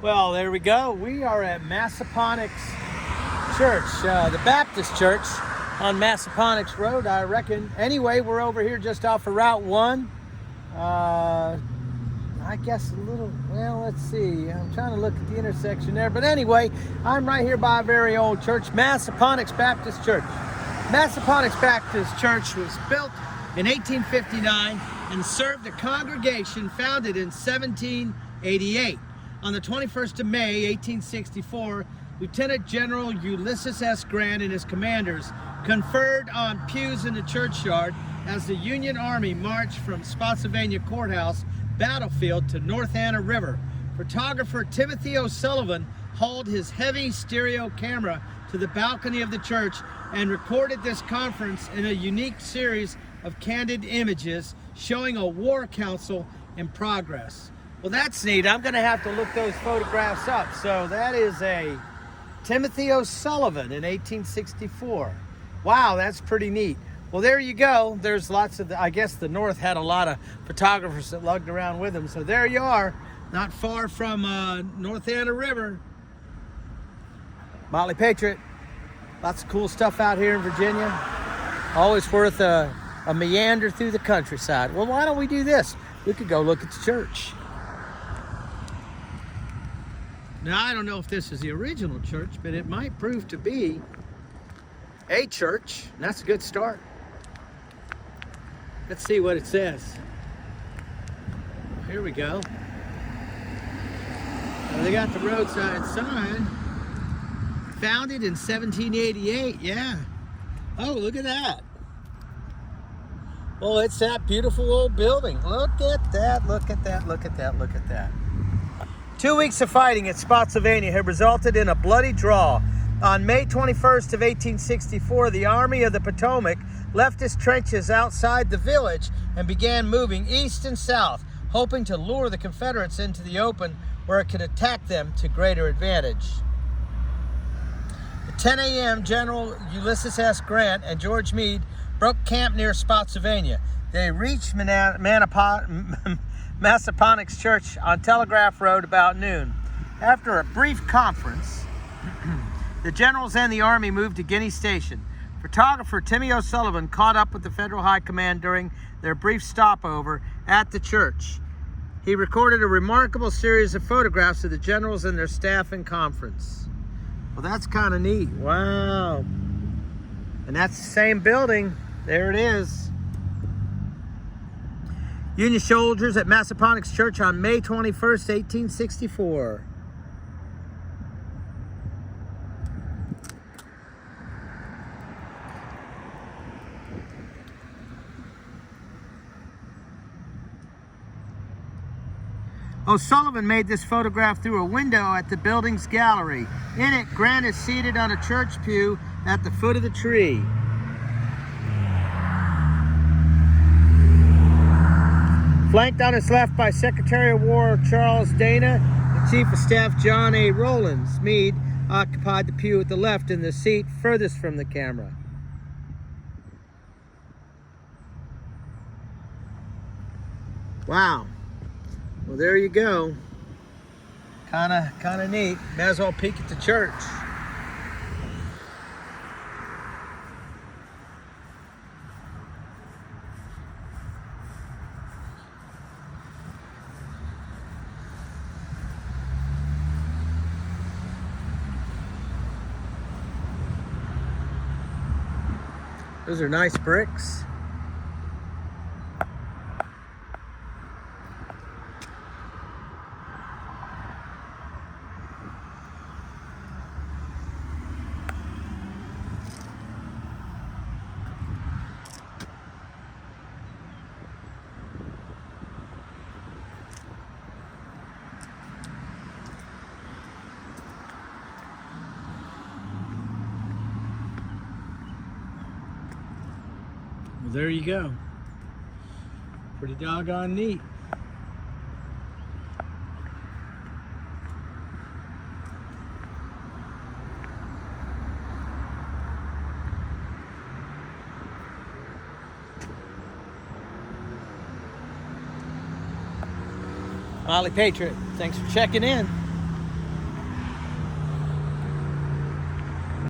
Well, there we go. We are at Massaponax Church, the Baptist church on Massaponax Road, I reckon. Anyway, we're over here just off of Route 1. I guess a little, well, let's see. I'm trying to look at the intersection there. But anyway, I'm right here by a very old church, Massaponax Baptist Church. Massaponax Baptist Church was built in 1859 and served a congregation founded in 1788. On the 21st of May, 1864, Lieutenant General Ulysses S. Grant and his commanders conferred on pews in the churchyard as the Union Army marched from Spotsylvania Courthouse battlefield to North Anna River. Photographer Timothy O'Sullivan hauled his heavy stereo camera to the balcony of the church and recorded this conference in a unique series of candid images showing a war council in progress. Well, that's neat. I'm going to have to look those photographs up. So that is a Timothy O'Sullivan in 1864. Wow, that's pretty neat. Well, there you go. There's lots of, I guess the North had a lot of photographers that lugged around with them. So there you are, not far from North Anna River. Motley Patriot. Lots of cool stuff out here in Virginia. Always worth a meander through the countryside. Well, why don't we do this? We could go look at the church. Now, I don't know if this is the original church, but it might prove to be a church. And that's a good start. Let's see what it says. Here we go. Well, they got the roadside sign. Founded in 1788, yeah. Oh, look at that. Well, it's that beautiful old building. Look at that, look at that, look at that, look at that. 2 weeks of fighting at Spotsylvania had resulted in a bloody draw. On May 21st of 1864, the Army of the Potomac left its trenches outside the village and began moving east and south, hoping to lure the Confederates into the open where it could attack them to greater advantage. At 10 a.m., General Ulysses S. Grant and George Meade broke camp near Spotsylvania. They reached Massaponax Church on Telegraph Road about noon. After a brief conference, the generals and the army moved to Guinea Station. Photographer Timmy O'Sullivan caught up with the Federal High Command during their brief stopover at the church. He recorded a remarkable series of photographs of the generals and their staff in conference. Well, that's kind of neat. Wow. And that's the same building. There it is. Union soldiers at Massaponax Church on May 21st, 1864. O'Sullivan made this photograph through a window at the building's gallery. In it, Grant is seated on a church pew at the foot of the tree. Flanked on his left by Secretary of War Charles Dana and Chief of Staff John A. Rowlands, Meade occupied the pew at the left in the seat furthest from the camera. Wow. Well, there you go. Kind of neat. May as well peek at the church. Those are nice bricks. Well, there you go. Pretty doggone neat. Motley Patriot, thanks for checking in.